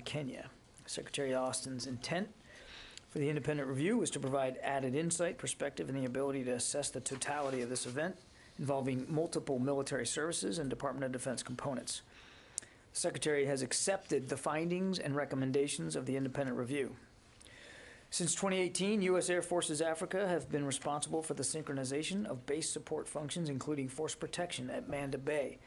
Kenya. Secretary Austin's intent for the independent review was to provide added insight, perspective, and the ability to assess the totality of this event involving multiple military services and Department of Defense components. The Secretary has accepted the findings and recommendations of the independent review. Since 2018, U.S. Air Forces Africa have been responsible for the synchronization of base support functions, including force protection at Manda Bay.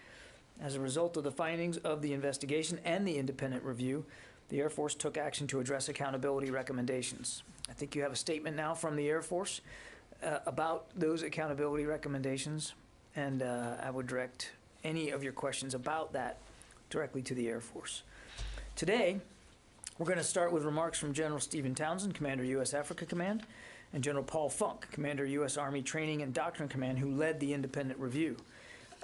As a result of the findings of the investigation and the independent review, the Air Force took action to address accountability recommendations. I think you have a statement now from the Air Force about those accountability recommendations, and I would direct any of your questions about that directly to the Air Force. Today, we're going to start with remarks from General Stephen Townsend, Commander, U.S. Africa Command, and General Paul Funk, Commander, U.S. Army Training and Doctrine Command, who led the independent review.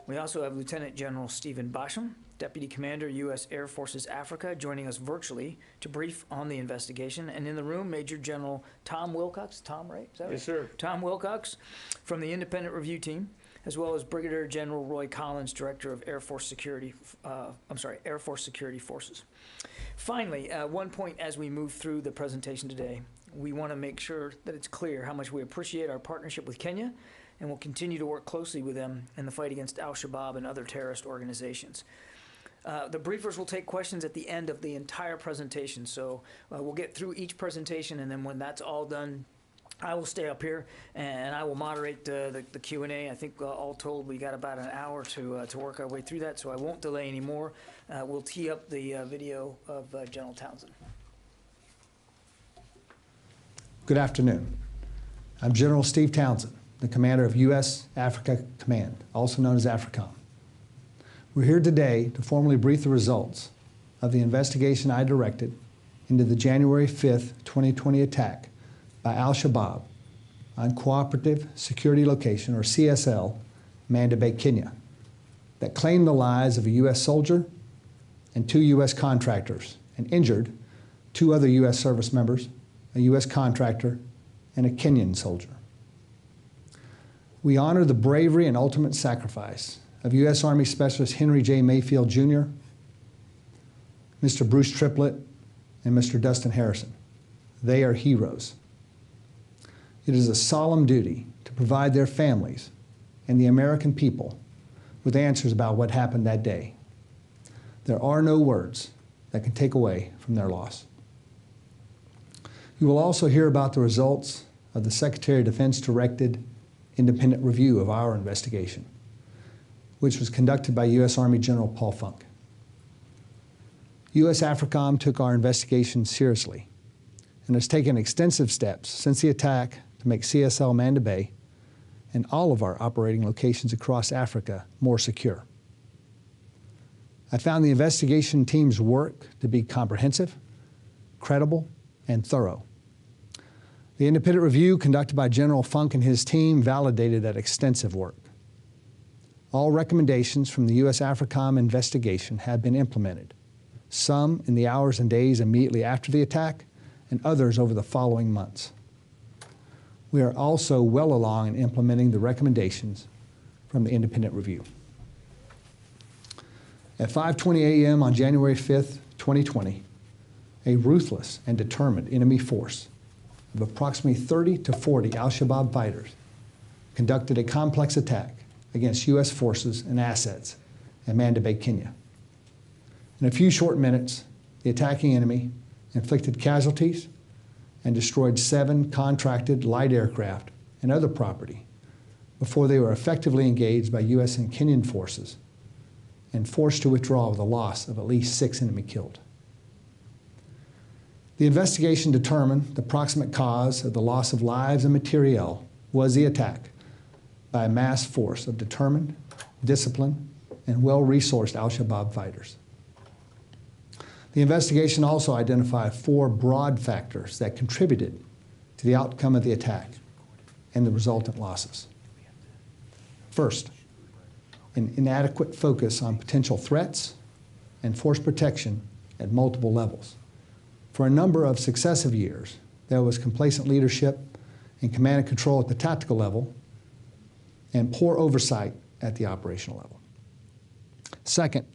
We also have Lieutenant General Stephen Basham, Deputy Commander, U.S. Air Forces Africa, joining us virtually to brief on the investigation. And in the room, Major General Tom Wilcox. Tom, right? Is that right? Yes, sir. Tom Wilcox from the independent review team, as well as Brigadier General Roy Collins, Director of Air Force Security Forces. Finally, one point as we move through the presentation today, we want to make sure that it's clear how much we appreciate our partnership with Kenya, and will continue to work closely with them in the fight against al-Shabaab and other terrorist organizations. The briefers will take questions at the end of the entire presentation, so we'll get through each presentation, and then when that's all done, I will stay up here and I will moderate the Q&A. I think all told we got about an hour to work our way through that, so I won't delay any more. We'll tee up the video of General Townsend. Good afternoon. I'm General Steve Townsend, the commander of U.S. Africa Command, also known as AFRICOM. We're here today to formally brief the results of the investigation I directed into the January 5th, 2020 attack by al-Shabaab on Cooperative Security Location, or CSL, Manda Bay, Kenya, that claimed the lives of a U.S. soldier and 2 U.S. contractors and injured 2 other U.S. service members, a U.S. contractor, and a Kenyan soldier. We honor the bravery and ultimate sacrifice of U.S. Army Specialist Henry J. Mayfield, Jr., Mr. Bruce Triplett, and Mr. Dustin Harrison. They are heroes. It is a solemn duty to provide their families and the American people with answers about what happened that day. There are no words that can take away from their loss. You will also hear about the results of the Secretary of Defense directed independent review of our investigation, which was conducted by U.S. Army General Paul Funk. U.S. AFRICOM took our investigation seriously and has taken extensive steps since the attack to make CSL Manda Bay and all of our operating locations across Africa more secure. I found the investigation team's work to be comprehensive, credible, and thorough. The independent review conducted by General Funk and his team validated that extensive work. All recommendations from the U.S. AFRICOM investigation have been implemented, some in the hours and days immediately after the attack, and others over the following months. We are also well along in implementing the recommendations from the independent review. At 5:20 a.m. on January 5th, 2020, a ruthless and determined enemy force of approximately 30 to 40 al-Shabaab fighters conducted a complex attack against U.S. forces and assets in Manda Bay, Kenya. In a few short minutes, the attacking enemy inflicted casualties and destroyed 7 contracted light aircraft and other property before they were effectively engaged by U.S. and Kenyan forces and forced to withdraw with a loss of at least 6 enemy killed. The investigation determined the proximate cause of the loss of lives and materiel was the attack by a mass force of determined, disciplined, and well-resourced al-Shabaab fighters. The investigation also identified 4 broad factors that contributed to the outcome of the attack and the resultant losses. First, an inadequate focus on potential threats and force protection at multiple levels. For a number of successive years, there was complacent leadership and command and control at the tactical level and poor oversight at the operational level. Second,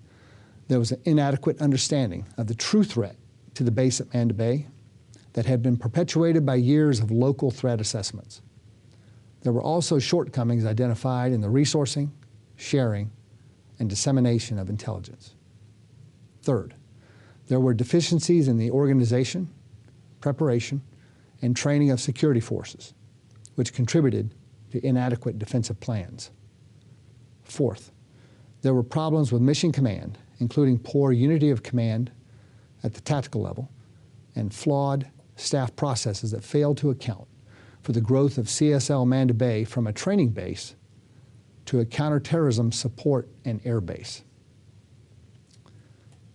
there was an inadequate understanding of the true threat to the base at Manda Bay that had been perpetuated by years of local threat assessments. There were also shortcomings identified in the resourcing, sharing, and dissemination of intelligence. Third, there were deficiencies in the organization, preparation, and training of security forces, which contributed to inadequate defensive plans. Fourth, there were problems with mission command, including poor unity of command at the tactical level and flawed staff processes that failed to account for the growth of CSL Manda Bay from a training base to a counterterrorism support and air base.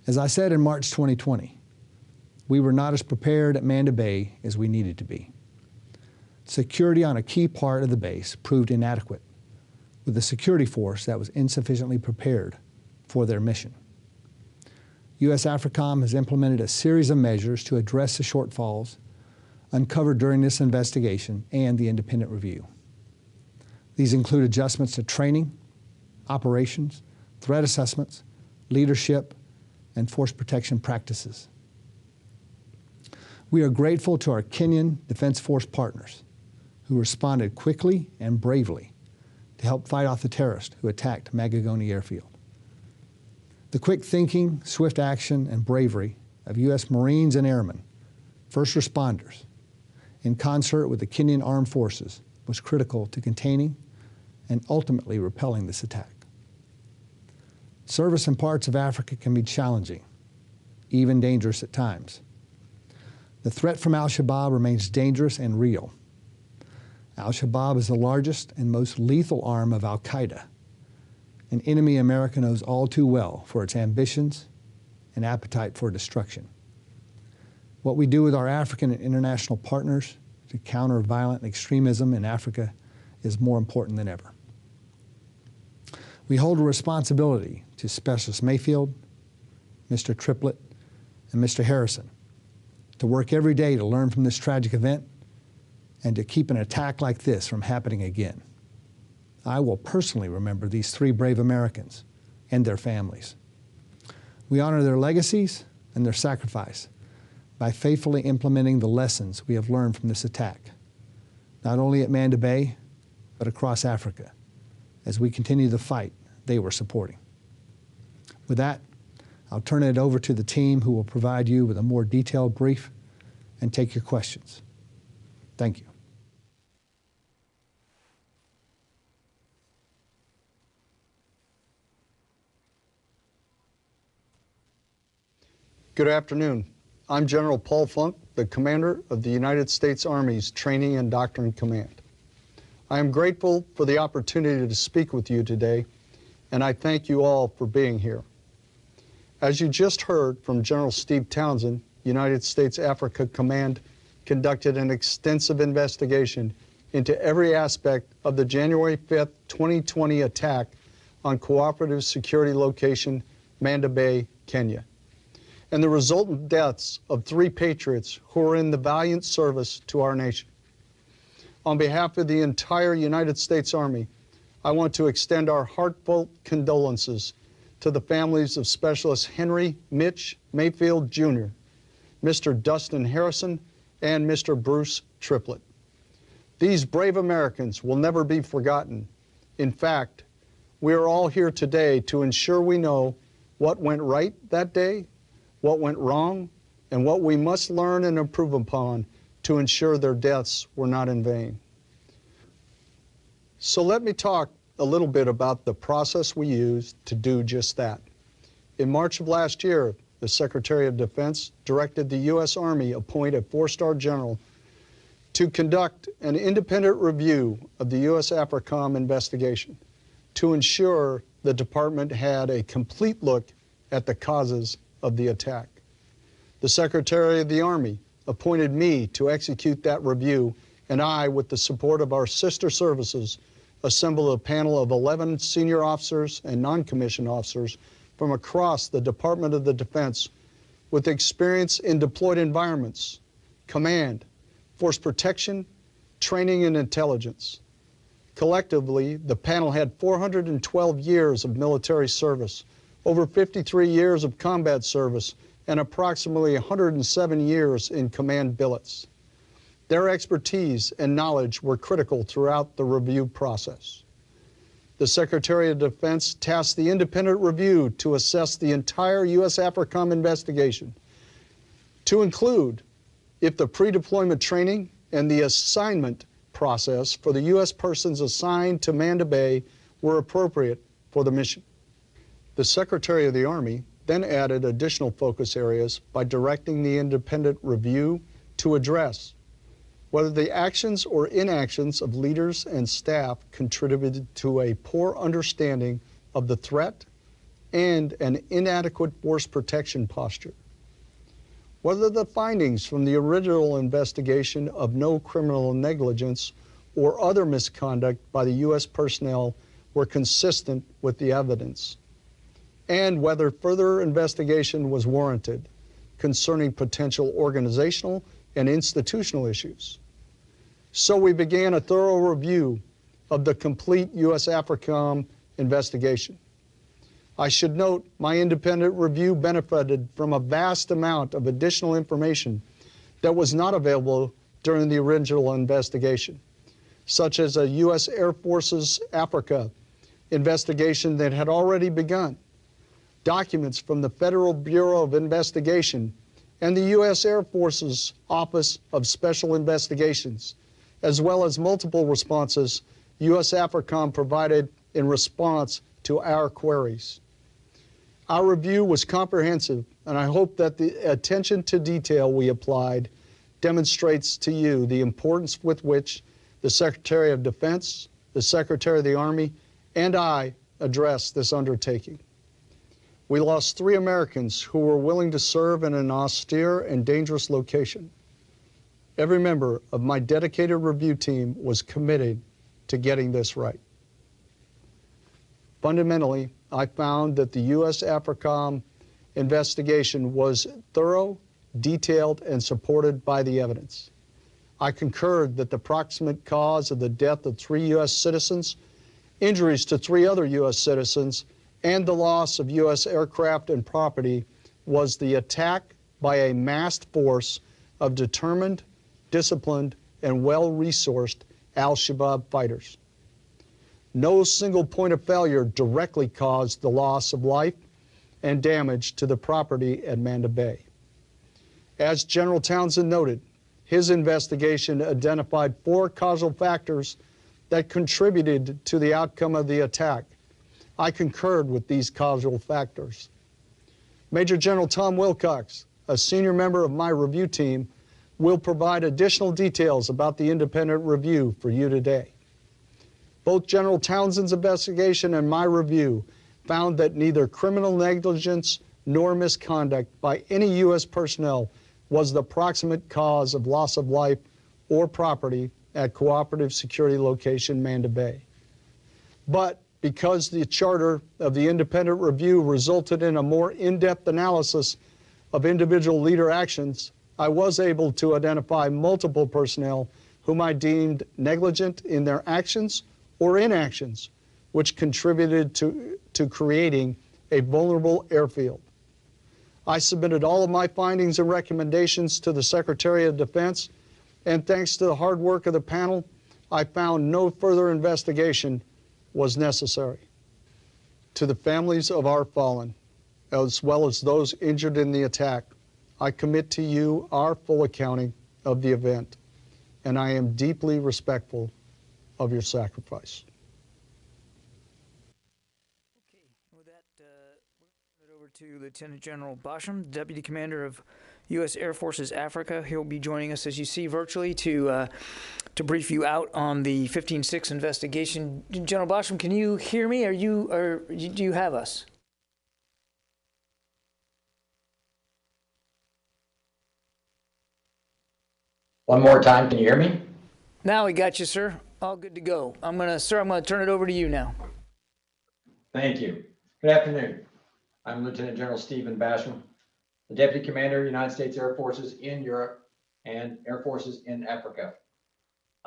As I said in March 2020, we were not as prepared at Manda Bay as we needed to be. Security on a key part of the base proved inadequate, with a security force that was insufficiently prepared for their mission. U.S. AFRICOM has implemented a series of measures to address the shortfalls uncovered during this investigation and the independent review. These include adjustments to training, operations, threat assessments, leadership, and force protection practices. We are grateful to our Kenyan Defense Force partners who responded quickly and bravely to help fight off the terrorists who attacked Magogoni Airfield. The quick thinking, swift action, and bravery of U.S. Marines and Airmen, first responders, in concert with the Kenyan Armed Forces, was critical to containing and ultimately repelling this attack. Service in parts of Africa can be challenging, even dangerous at times. The threat from al-Shabaab remains dangerous and real. Al-Shabaab is the largest and most lethal arm of al-Qaeda, an enemy America knows all too well for its ambitions and appetite for destruction. What we do with our African and international partners to counter violent extremism in Africa is more important than ever. We hold a responsibility to Specialist Mayfield, Mr. Triplett, and Mr. Harrison to work every day to learn from this tragic event and to keep an attack like this from happening again. I will personally remember these three brave Americans and their families. We honor their legacies and their sacrifice by faithfully implementing the lessons we have learned from this attack, not only at Manda Bay, but across Africa, as we continue the fight they were supporting. With that, I'll turn it over to the team who will provide you with a more detailed brief and take your questions. Thank you. Good afternoon. I'm General Paul Funk, the commander of the United States Army's Training and Doctrine Command. I am grateful for the opportunity to speak with you today, and I thank you all for being here. As you just heard from General Steve Townsend, United States Africa Command conducted an extensive investigation into every aspect of the January 5th, 2020 attack on Cooperative Security Location, Manda Bay, Kenya, and the resultant deaths of 3 patriots who are in the valiant service to our nation. On behalf of the entire United States Army, I want to extend our heartfelt condolences to the families of Specialist Henry Mitch Mayfield, Jr., Mr. Dustin Harrison, and Mr. Bruce Triplett. These brave Americans will never be forgotten. In fact, we are all here today to ensure we know what went right that day, what went wrong, and what we must learn and improve upon to ensure their deaths were not in vain. So let me talk a little bit about the process we used to do just that. In March of last year, the Secretary of Defense directed the U.S. Army appoint a 4-star general to conduct an independent review of the U.S. AFRICOM investigation to ensure the department had a complete look at the causes of the attack. The Secretary of the Army appointed me to execute that review, and I, with the support of our sister services, assembled a panel of 11 senior officers and non-commissioned officers from across the Department of the Defense with experience in deployed environments, command, force protection, training, and intelligence. Collectively, the panel had 412 years of military service, over 53 years of combat service, and approximately 107 years in command billets. Their expertise and knowledge were critical throughout the review process. The Secretary of Defense tasked the independent review to assess the entire U.S. AFRICOM investigation, to include if the pre-deployment training and the assignment process for the U.S. persons assigned to Manda Bay were appropriate for the mission. The Secretary of the Army then added additional focus areas by directing the independent review to address whether the actions or inactions of leaders and staff contributed to a poor understanding of the threat and an inadequate force protection posture, whether the findings from the original investigation of no criminal negligence or other misconduct by the U.S. personnel were consistent with the evidence, and whether further investigation was warranted concerning potential organizational and institutional issues. So we began a thorough review of the complete U.S. AFRICOM investigation. I should note my independent review benefited from a vast amount of additional information that was not available during the original investigation, such as a U.S. Air Force's Africa investigation that had already begun, documents from the Federal Bureau of Investigation and the U.S. Air Force's Office of Special Investigations, as well as multiple responses U.S. AFRICOM provided in response to our queries. Our review was comprehensive, and I hope that the attention to detail we applied demonstrates to you the importance with which the Secretary of Defense, the Secretary of the Army, and I addressed this undertaking. We lost 3 Americans who were willing to serve in an austere and dangerous location. Every member of my dedicated review team was committed to getting this right. Fundamentally, I found that the U.S. AFRICOM investigation was thorough, detailed, and supported by the evidence. I concurred that the proximate cause of the death of 3 U.S. citizens, injuries to 3 other U.S. citizens, and the loss of U.S. aircraft and property was the attack by a massed force of determined, disciplined, and well-resourced al-Shabaab fighters. No single point of failure directly caused the loss of life and damage to the property at Manda Bay. As General Townsend noted, his investigation identified 4 causal factors that contributed to the outcome of the attack. I concurred with these causal factors. Major General Tom Wilcox, a senior member of my review team, will provide additional details about the independent review for you today. Both General Townsend's investigation and my review found that neither criminal negligence nor misconduct by any U.S. personnel was the proximate cause of loss of life or property at Cooperative Security Location Manda Bay. But because the charter of the independent review resulted in a more in-depth analysis of individual leader actions, I was able to identify multiple personnel whom I deemed negligent in their actions or inactions, which contributed to creating a vulnerable airfield. I submitted all of my findings and recommendations to the Secretary of Defense, and thanks to the hard work of the panel, I found no further investigation was necessary. To the families of our fallen, as well as those injured in the attack, I commit to you our full accounting of the event, and I am deeply respectful of your sacrifice. Okay, with that, we'll turn it over to Lieutenant General Basham, Deputy Commander of U.S. Air Force's Africa. He'll be joining us, as you see, virtually to brief you out on the 15-6 investigation. General Basham, can you hear me? Do you have us? One more time, can you hear me? Now we got you, sir. All good to go. Sir, I'm gonna turn it over to you now. Thank you. Good afternoon. I'm Lieutenant General Stephen Basham, the Deputy Commander of United States Air Forces in Europe and Air Forces in Africa.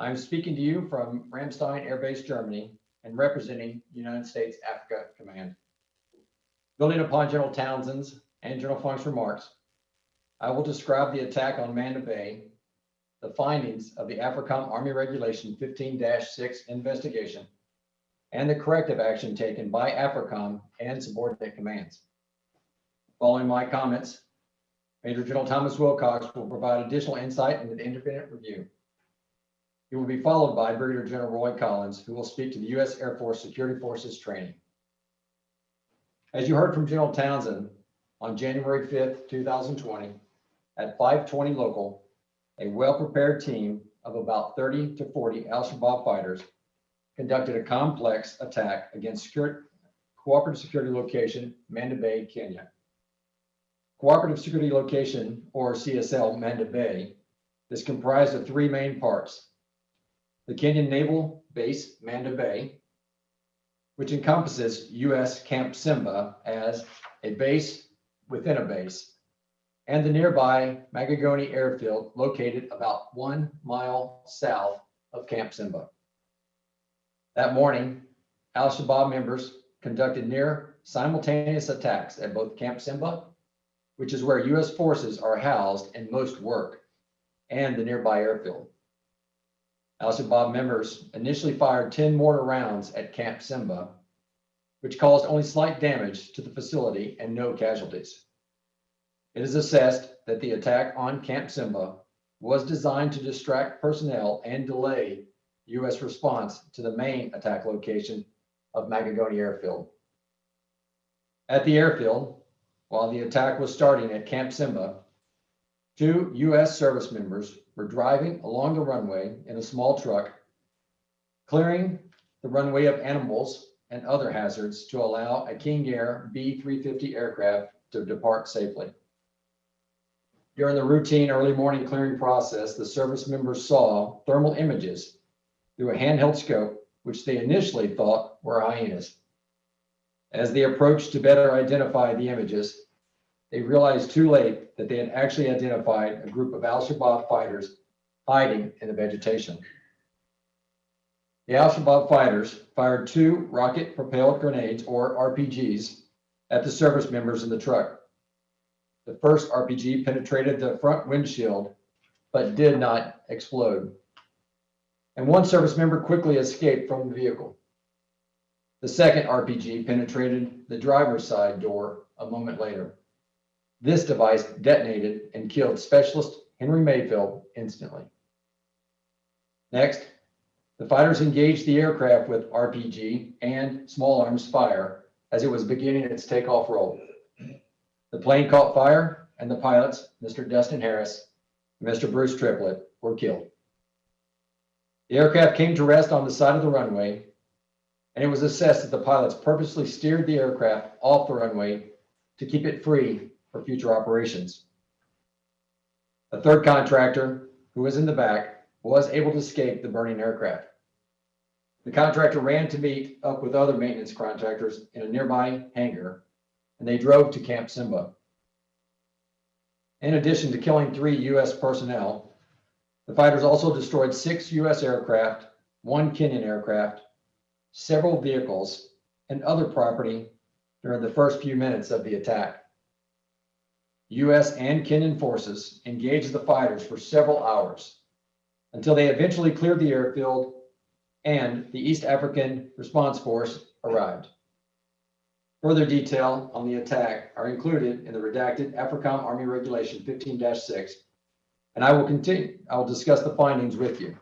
I'm speaking to you from Ramstein Air Base, Germany, and representing United States Africa Command. Building upon General Townsend's and General Funk's remarks, I will describe the attack on Manda Bay, the findings of the AFRICOM Army Regulation 15-6 investigation, and the corrective action taken by AFRICOM and subordinate commands. Following my comments, Major General Thomas Wilcox will provide additional insight into the independent review. He will be followed by Brigadier General Roy Collins, who will speak to the U.S. Air Force Security Forces training. As you heard from General Townsend, on January 5th, 2020, at 5:20 local, a well-prepared team of about 30 to 40 al-Shabaab fighters conducted a complex attack against Cooperative Security Location, Manda Bay, Kenya. Cooperative Security Location, or CSL, Manda Bay, is comprised of three main parts. The Kenyan Naval Base, Manda Bay, which encompasses U.S. Camp Simba as a base within a base, and the nearby Magagoni Airfield, located about 1 mile south of Camp Simba. That morning, al-Shabaab members conducted near simultaneous attacks at both Camp Simba, which is where U.S. forces are housed and most work, and the nearby airfield. Al-Shabaab members initially fired 10 mortar rounds at Camp Simba, which caused only slight damage to the facility and no casualties. It is assessed that the attack on Camp Simba was designed to distract personnel and delay U.S. response to the main attack location of Magagoni Airfield. At the airfield, while the attack was starting at Camp Simba, 2 U.S. service members were driving along the runway in a small truck, clearing the runway of animals and other hazards to allow a King Air B-350 aircraft to depart safely. During the routine early morning clearing process, the service members saw thermal images through a handheld scope, which they initially thought were hyenas. As they approached to better identify the images, they realized too late that they had actually identified a group of al-Shabaab fighters hiding in the vegetation. The al-Shabaab fighters fired 2 rocket-propelled grenades, or RPGs, at the service members in the truck. The first RPG penetrated the front windshield, but did not explode. And one service member quickly escaped from the vehicle. The second RPG penetrated the driver's side door a moment later. This device detonated and killed Specialist Henry Mayfield instantly. Next, the fighters engaged the aircraft with RPG and small arms fire as it was beginning its takeoff roll. The plane caught fire, and the pilots, Mr. Dustin Harris and Mr. Bruce Triplett, were killed. The aircraft came to rest on the side of the runway, and it was assessed that the pilots purposely steered the aircraft off the runway to keep it free for future operations. A third contractor, who was in the back, was able to escape the burning aircraft. The contractor ran to meet up with other maintenance contractors in a nearby hangar, and they drove to Camp Simba. In addition to killing 3 U.S. personnel, the fighters also destroyed 6 U.S. aircraft, 1 Kenyan aircraft, several vehicles, and other property during the first few minutes of the attack. U.S. and Kenyan forces engaged the fighters for several hours until they eventually cleared the airfield and the East African Response Force arrived. Further detail on the attack are included in the redacted AFRICOM Army Regulation 15-6, and I will discuss the findings with you.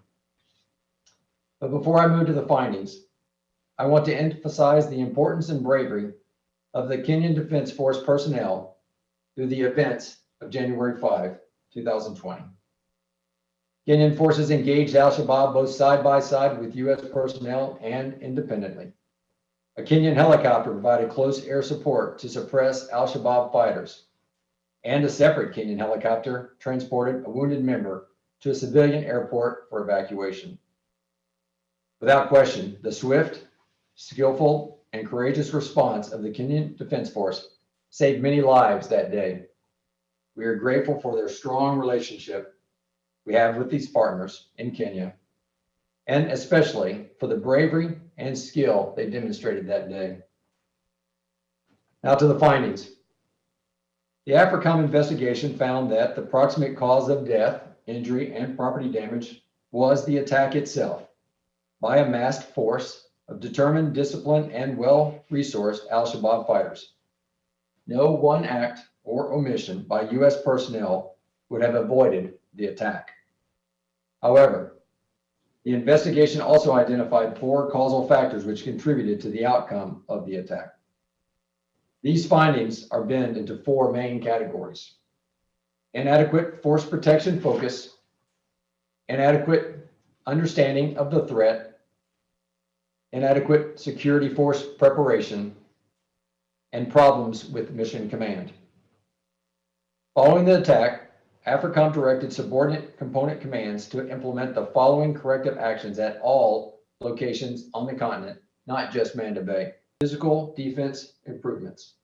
But before I move to the findings, I want to emphasize the importance and bravery of the Kenyan Defense Force personnel through the events of January 5, 2020. Kenyan forces engaged al-Shabaab both side by side with U.S. personnel and independently. A Kenyan helicopter provided close air support to suppress al-Shabaab fighters, and a separate Kenyan helicopter transported a wounded member to a civilian airport for evacuation. Without question, the swift, skillful, and courageous response of the Kenyan Defense Force saved many lives that day. We are grateful for their strong relationship we have with these partners in Kenya, and especially for the bravery and skill they demonstrated that day. Now to the findings. The AFRICOM investigation found that the proximate cause of death, injury, and property damage was the attack itself by a masked force of determined, disciplined, and well-resourced al-Shabaab fighters. No one act or omission by U.S. personnel would have avoided the attack. However, the investigation also identified 4 causal factors which contributed to the outcome of the attack. These findings are binned into 4 main categories: inadequate force protection focus, inadequate understanding of the threat, inadequate security force preparation, and problems with mission command. Following the attack, AFRICOM directed subordinate component commands to implement the following corrective actions at all locations on the continent, not just Manda Bay. Physical defense improvements.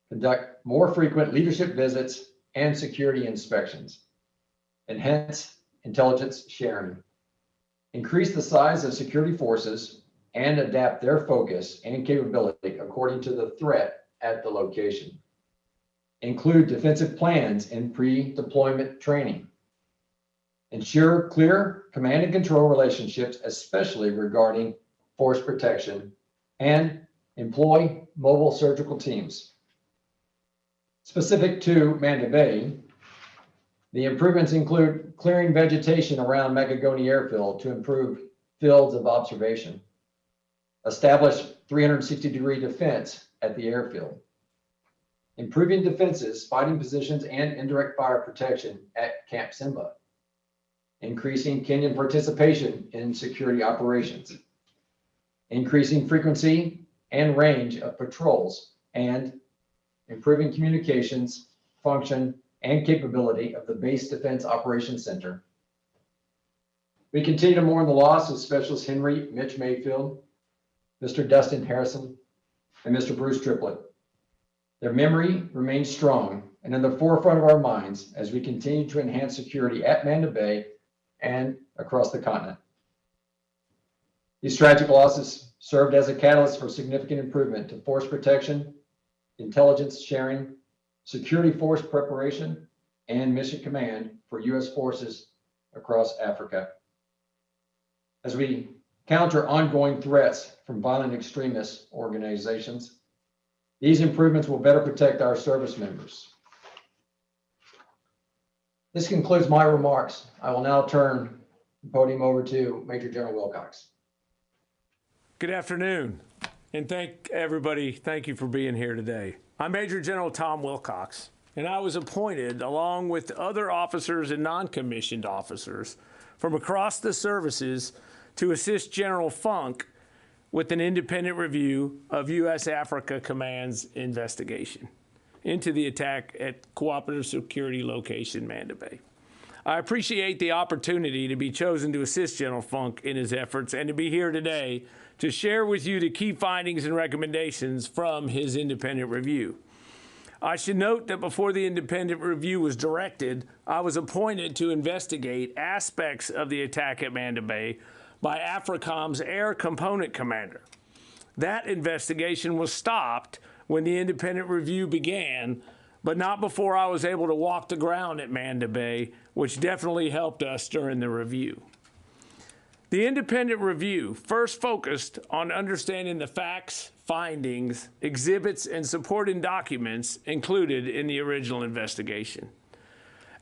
Conduct more frequent leadership visits and security inspections. Enhance intelligence sharing. Increase the size of security forces and adapt their focus and capability according to the threat at the location. Include defensive plans in pre-deployment training. Ensure clear command and control relationships, especially regarding force protection, and employ mobile surgical teams. Specific to Manda Bay, the improvements include clearing vegetation around Magagoni Airfield to improve fields of observation. Establish 360-degree defense at the airfield. Improving defenses, fighting positions, and indirect fire protection at Camp Simba. Increasing Kenyan participation in security operations. Increasing frequency and range of patrols, and improving communications, function, and capability of the Base Defense Operations Center. We continue to mourn the loss of Specialist Henry Mitch Mayfield, Mr. Dustin Harrison, and Mr. Bruce Triplett. Their memory remains strong and in the forefront of our minds as we continue to enhance security at Manda Bay and across the continent. These tragic losses served as a catalyst for significant improvement to force protection, intelligence sharing, security force preparation, and mission command for U.S. forces across Africa. As we counter ongoing threats from violent extremist organizations, these improvements will better protect our service members. This concludes my remarks. I will now turn the podium over to Major General Wilcox. Good afternoon, and thank you for being here today. I'm Major General Tom Wilcox, and I was appointed, along with other officers and non-commissioned officers from across the services, to assist General Funk with an independent review of U.S. Africa Command's investigation into the attack at Cooperative Security Location Manda Bay. I appreciate the opportunity to be chosen to assist General Funk in his efforts and to be here today to share with you the key findings and recommendations from his independent review. I should note that before the independent review was directed, I was appointed to investigate aspects of the attack at Manda Bay by AFRICOM's Air Component Commander. That investigation was stopped when the independent review began, but not before I was able to walk the ground at Manda Bay, which definitely helped us during the review. The independent review first focused on understanding the facts, findings, exhibits, and supporting documents included in the original investigation.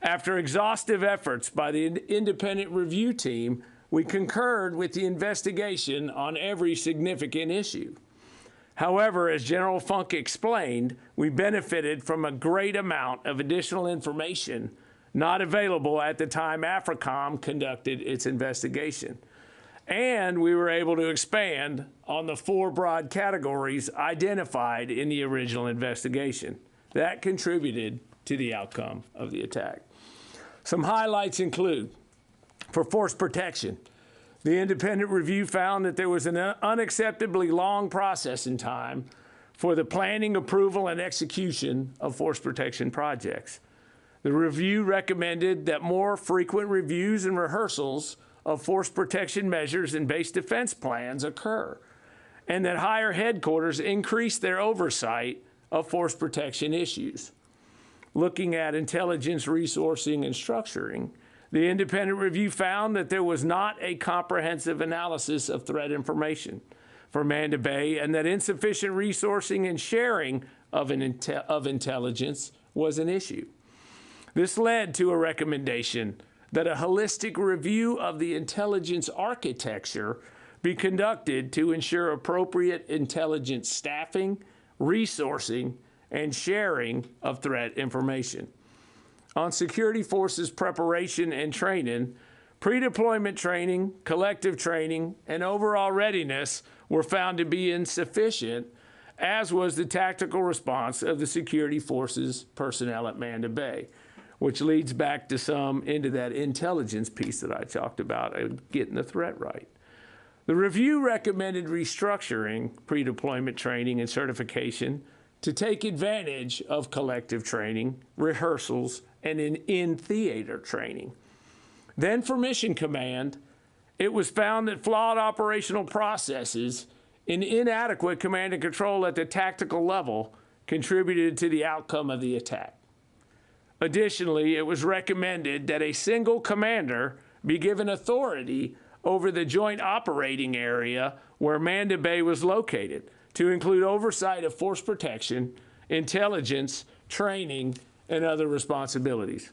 After exhaustive efforts by the independent review team, we concurred with the investigation on every significant issue. However, as General Funk explained, we benefited from a great amount of additional information not available at the time AFRICOM conducted its investigation. And we were able to expand on the 4 broad categories identified in the original investigation. That contributed to the outcome of the attack. Some highlights include, for force protection, the independent review found that there was an unacceptably long processing time for the planning, approval, and execution of force protection projects. The review recommended that more frequent reviews and rehearsals of force protection measures and base defense plans occur, and that higher headquarters increase their oversight of force protection issues. looking at intelligence resourcing and structuring, the independent review found that there was not a comprehensive analysis of threat information for Manda Bay, and that insufficient resourcing and sharing of intelligence was an issue. This led to a recommendation that a holistic review of the intelligence architecture be conducted to ensure appropriate intelligence staffing, resourcing, and sharing of threat information. On security forces preparation and training, pre-deployment training, collective training, and overall readiness were found to be insufficient, as was the tactical response of the security forces personnel at Manda Bay, which leads back to some into that intelligence piece that I talked about, getting the threat right. The review recommended restructuring pre-deployment training and certification to take advantage of collective training, rehearsals, and in-theater training. Then for mission command, it was found that flawed operational processes and inadequate command and control at the tactical level contributed to the outcome of the attack. Additionally, it was recommended that a single commander be given authority over the joint operating area where Manda Bay was located, to include oversight of force protection, intelligence, training, and other responsibilities.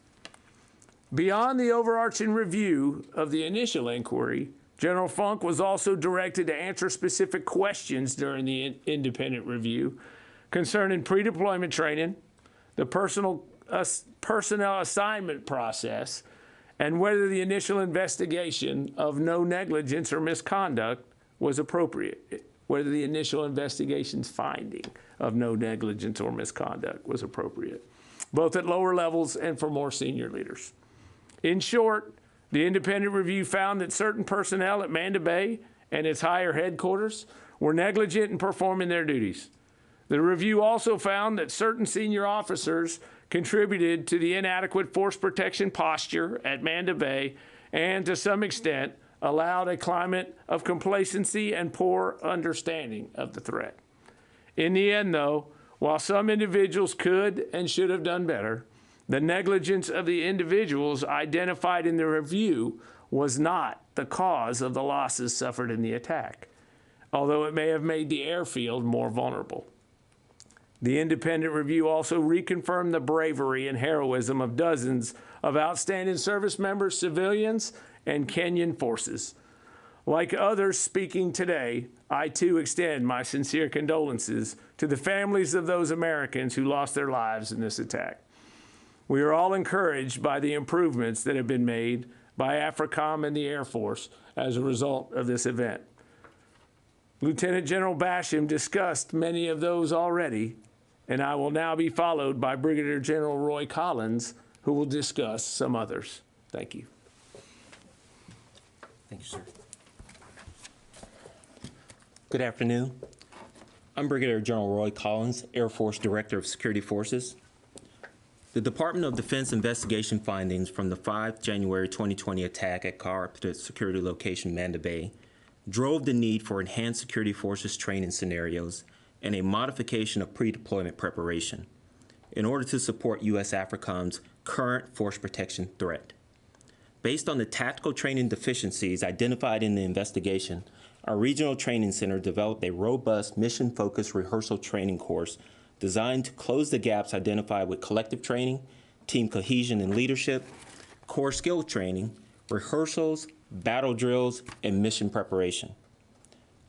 Beyond the overarching review of the initial inquiry, General Funk was also directed to answer specific questions during the independent review concerning pre-deployment training, the personnel assignment process, and whether the initial investigation of no negligence or misconduct was appropriate, whether the initial investigation's finding of no negligence or misconduct was appropriate, both at lower levels and for more senior leaders. In short, the independent review found that certain personnel at Manda Bay and its higher headquarters were negligent in performing their duties. The review also found that certain senior officers contributed to the inadequate force protection posture at Manda Bay and, to some extent, allowed a climate of complacency and poor understanding of the threat. In the end, though, while some individuals could and should have done better, the negligence of the individuals identified in the review was not the cause of the losses suffered in the attack, although it may have made the airfield more vulnerable. The independent review also reconfirmed the bravery and heroism of dozens of outstanding service members, civilians, and Kenyan forces. Like others speaking today, I too extend my sincere condolences to the families of those Americans who lost their lives in this attack. We are all encouraged by the improvements that have been made by AFRICOM and the Air Force as a result of this event. Lieutenant General Basham discussed many of those already, and I will now be followed by Brigadier General Roy Collins, who will discuss some others. Thank you. Thank you, sir. Good afternoon. I'm Brigadier General Roy Collins, Air Force Director of Security Forces. The Department of Defense investigation findings from the 5 January 2020 attack at cooperative security location Manda Bay drove the need for enhanced security forces training scenarios and a modification of pre-deployment preparation in order to support U.S. AFRICOM's current force protection threat. Based on the tactical training deficiencies identified in the investigation, our Regional Training Center developed a robust mission-focused rehearsal training course designed to close the gaps identified with collective training, team cohesion and leadership, core skill training, rehearsals, battle drills, and mission preparation.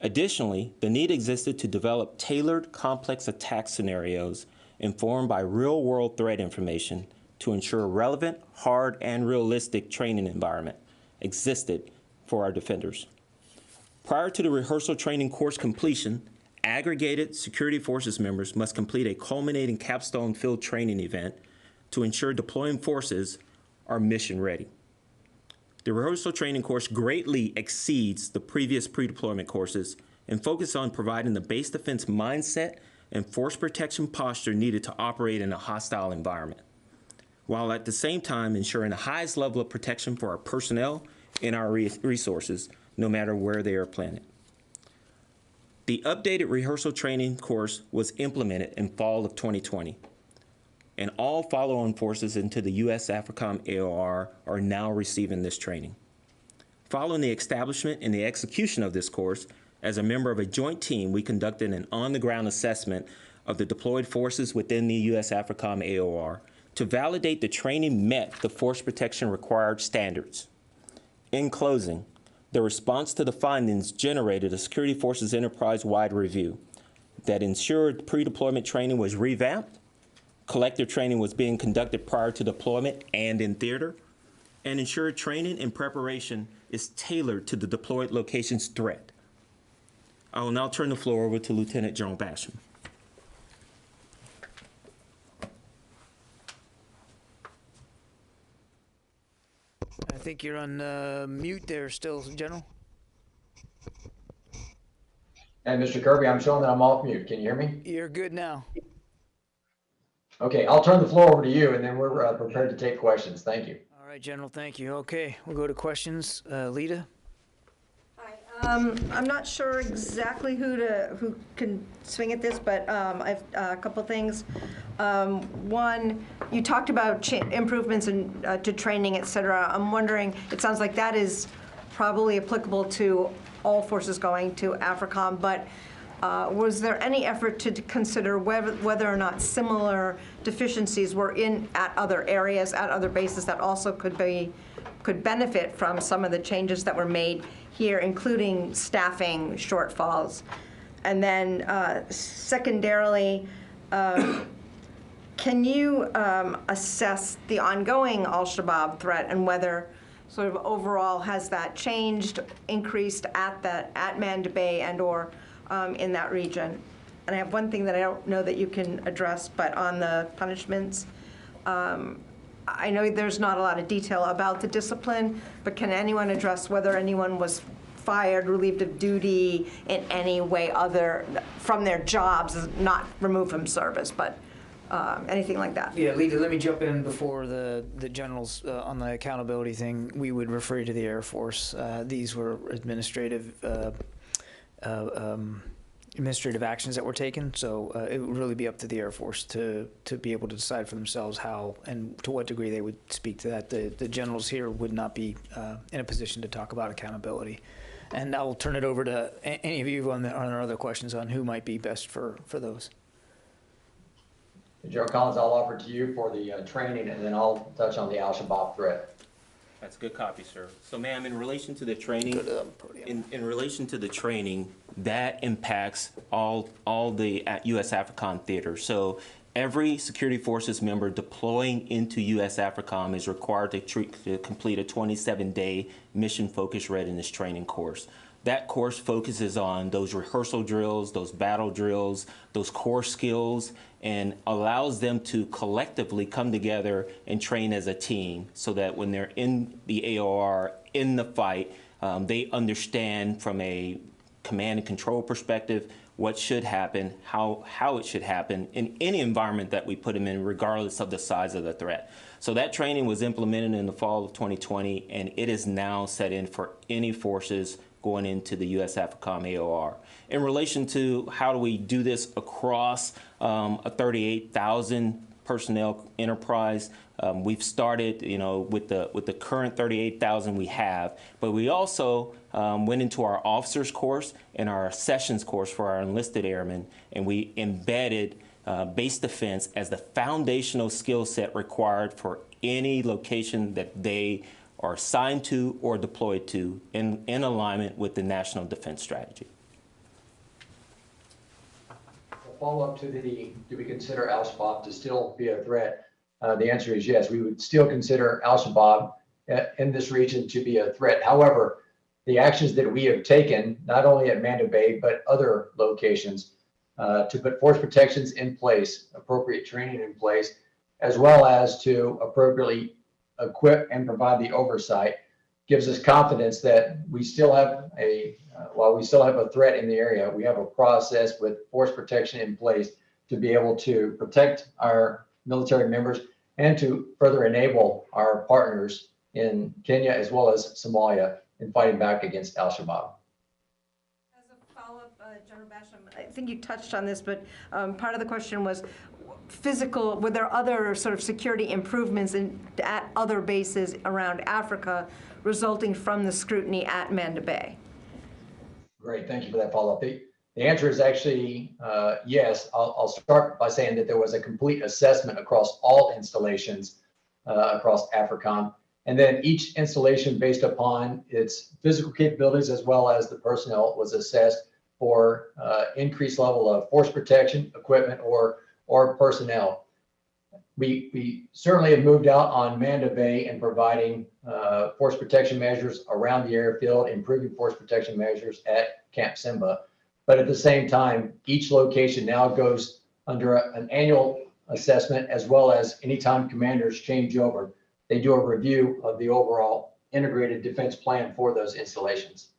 Additionally, the need existed to develop tailored, complex attack scenarios informed by real-world threat information to ensure a relevant, hard, and realistic training environment existed for our defenders. Prior to the rehearsal training course completion, aggregated security forces members must complete a culminating capstone field training event to ensure deploying forces are mission ready. The rehearsal training course greatly exceeds the previous pre-deployment courses and focuses on providing the base defense mindset and force protection posture needed to operate in a hostile environment, while at the same time ensuring the highest level of protection for our personnel and our resources, no matter where they are planted. The updated rehearsal training course was implemented in fall of 2020. and all follow-on forces into the U.S. AFRICOM AOR are now receiving this training. Following the establishment and the execution of this course, as a member of a joint team, we conducted an on-the-ground assessment of the deployed forces within the U.S. AFRICOM AOR to validate the training met the force protection required standards. In closing, the response to the findings generated a Security Forces enterprise-wide review that ensured pre-deployment training was revamped, collective training was being conducted prior to deployment and in theater, and ensured training and preparation is tailored to the deployed location's threat. I will now turn the floor over to Lieutenant General Basham. I think you're on mute there still, General. And Mr. Kirby, I'm showing that I'm off mute. Can you hear me? You're good now. Okay, I'll turn the floor over to you, and then we're prepared to take questions. Thank you. All right, General, thank you. Okay, we'll go to questions. Lita? Hi. I'm not sure exactly who can swing at this, but I've a couple things. One, you talked about improvements to training, et cetera. I'm wondering, it sounds like that is probably applicable to all forces going to AFRICOM, but was there any effort to consider whether or not similar deficiencies were at other areas, at other bases that also could benefit from some of the changes that were made here, including staffing shortfalls? And then secondarily, can you assess the ongoing al-Shabaab threat and whether sort of overall has that changed, increased at Manda Bay and or in that region? And I have one thing that I don't know that you can address, but on the punishments, I know there's not a lot of detail about the discipline, but can anyone address whether anyone was fired, relieved of duty in any way other from their jobs, not removed from service, but anything like that? Yeah, Lita, let me jump in before the generals on the accountability thing. We would refer you to the Air Force. These were administrative actions that were taken, so it would really be up to the Air Force to be able to decide for themselves how and to what degree they would speak to that. The generals here would not be in a position to talk about accountability. And I will turn it over to any of you on our other questions on who might be best for those. General Collins, I'll offer to you for the training, and then I'll touch on the al-Shabaab threat. That's a good copy, sir. So, ma'am, in relation to the training, in relation to the training, that impacts all the U.S. AFRICOM theaters. So every security forces member deploying into U.S. AFRICOM is required to complete a 27-day mission-focused readiness training course. That course focuses on those rehearsal drills, those battle drills, those core skills, and allows them to collectively come together and train as a team so that when they're in the AOR, in the fight, they understand from a command and control perspective what should happen, how it should happen in any environment that we put them in, regardless of the size of the threat. So that training was implemented in the fall of 2020, and it is now set in for any forces going into the U.S. AFRICOM AOR. In relation to how do we do this across a 38,000 personnel enterprise, we've started, with the current 38,000 we have, but we also went into our officers course and our sessions course for our enlisted airmen, and we embedded base defense as the foundational skill set required for any location that they are assigned to or deployed to in alignment with the National Defense Strategy. Follow up to do we consider al-Shabaab to still be a threat? The answer is yes. We would still consider al-Shabaab in this region to be a threat. However, the actions that we have taken, not only at Manda Bay, but other locations, to put force protections in place, appropriate training in place, as well as to appropriately equip and provide the oversight, gives us confidence that we still have while we still have a threat in the area, we have a process with force protection in place to be able to protect our military members and to further enable our partners in Kenya as well as Somalia in fighting back against al-Shabaab. As a follow-up, General Basham, I think you touched on this, but part of the question was, were there other sort of security improvements at other bases around Africa resulting from the scrutiny at Manda Bay? Great, thank you for that follow-up. The answer is actually yes. I'll start by saying that there was a complete assessment across all installations across AFRICOM, and then each installation based upon its physical capabilities as well as the personnel was assessed for increased level of force protection, equipment, or personnel. We certainly have moved out on Manda Bay and providing force protection measures around the airfield, improving force protection measures at Camp Simba. But at the same time, each location now goes under an annual assessment, as well as anytime commanders change over, they do a review of the overall integrated defense plan for those installations.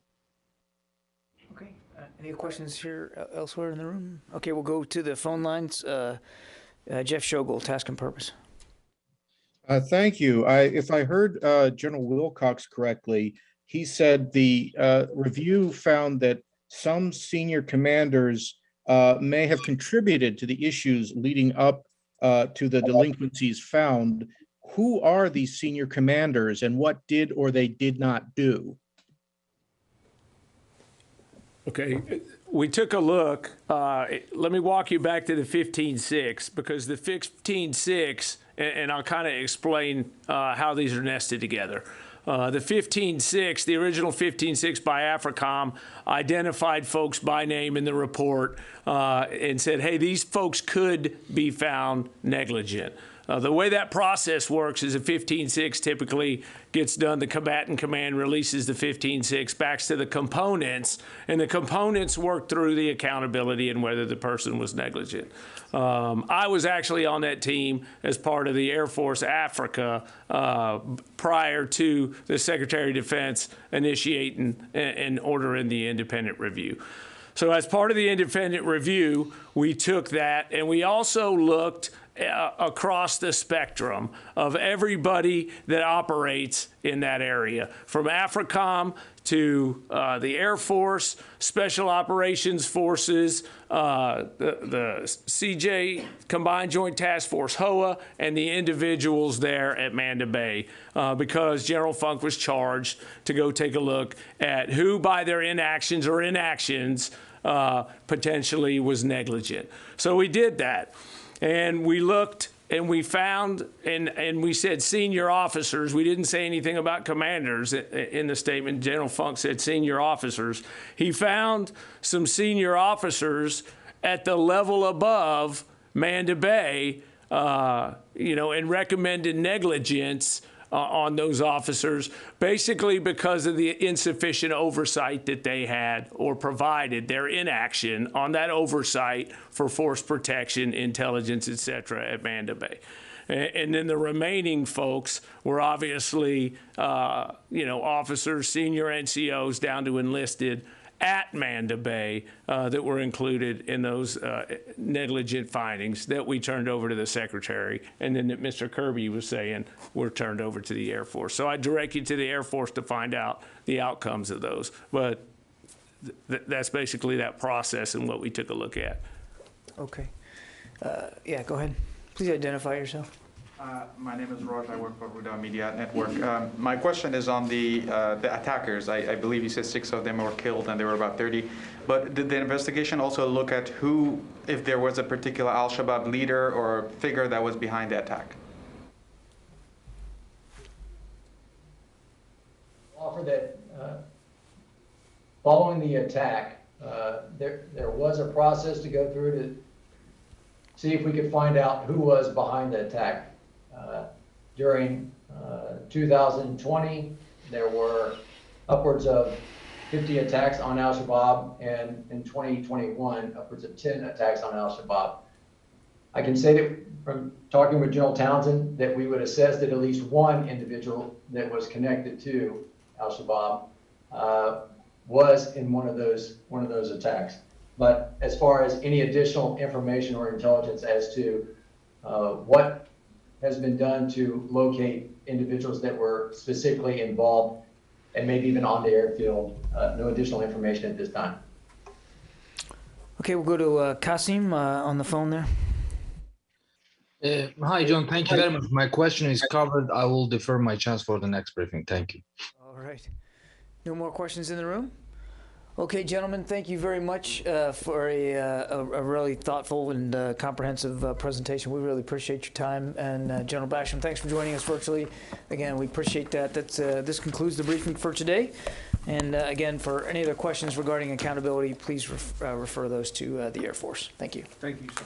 Okay. Any questions here elsewhere in the room? Okay, we'll go to the phone lines. Jeff Shogel, task and purpose. Thank you. If I heard General Wilcox correctly, he said the review found that some senior commanders may have contributed to the issues leading up to the delinquencies found. Who are these senior commanders and what did or they did not do? Okay, we took a look. Let me walk you back to the 15.6 because the 15.6, and I'll kind of explain how these are nested together. The 15.6, the original 15.6 by AFRICOM, identified folks by name in the report and said, hey, these folks could be found negligent. The way that process works is a 15.6 typically gets done. The combatant command releases the 15.6 back to the components, and the components work through the accountability and whether the person was negligent. I was actually on that team as part of the Air Force Africa prior to the Secretary of Defense initiating and ordering the independent review. So as part of the independent review, we took that and we also looked across the spectrum of everybody that operates in that area, from AFRICOM to the Air Force, Special Operations Forces, the CJ Combined Joint Task Force, HOA, and the individuals there at Manda Bay, because General Funk was charged to go take a look at who by their inactions or inactions potentially was negligent. So we did that. And we looked and we found, and we said senior officers. We didn't say anything about commanders in the statement. General Funk said senior officers. He found some senior officers at the level above Manda Bay, and recommended negligence on those officers, basically because of the insufficient oversight that they had or provided, their inaction on that oversight for force protection, intelligence, et cetera, at Manda Bay. And then the remaining folks were obviously, officers, senior NCOs down to enlisted at Manda Bay that were included in those negligent findings that we turned over to the Secretary, and then that Mr. Kirby was saying were turned over to the Air Force. So I direct you to the Air Force to find out the outcomes of those. But that's basically that process and what we took a look at. Okay. Yeah, go ahead. Please identify yourself. My name is Raj. I work for Huda Media Network. My question is on the attackers. I believe you said 6 of them were killed and there were about 30. But did the investigation also look at if there was a particular al-Shabaab leader or figure that was behind the attack? Offer that following the attack, there was a process to go through to see if we could find out who was behind the attack. During 2020, there were upwards of 50 attacks on al-Shabaab, and in 2021, upwards of 10 attacks on al-Shabaab. I can say that from talking with General Townsend that we would assess that at least one individual that was connected to al-Shabaab was in one of those attacks. But as far as any additional information or intelligence as to what has been done to locate individuals that were specifically involved and maybe even on the airfield, no additional information at this time. Okay, we'll go to Qasim on the phone there. Hi, John. Thank you very much. My question is covered. I will defer my chance for the next briefing. Thank you. All right. No more questions in the room? Okay, gentlemen, thank you very much for a really thoughtful and comprehensive presentation. We really appreciate your time. And General Basham, thanks for joining us virtually. Again, we appreciate that. This concludes the briefing for today. And again, for any other questions regarding accountability, please refer those to the Air Force. Thank you. Thank you, sir.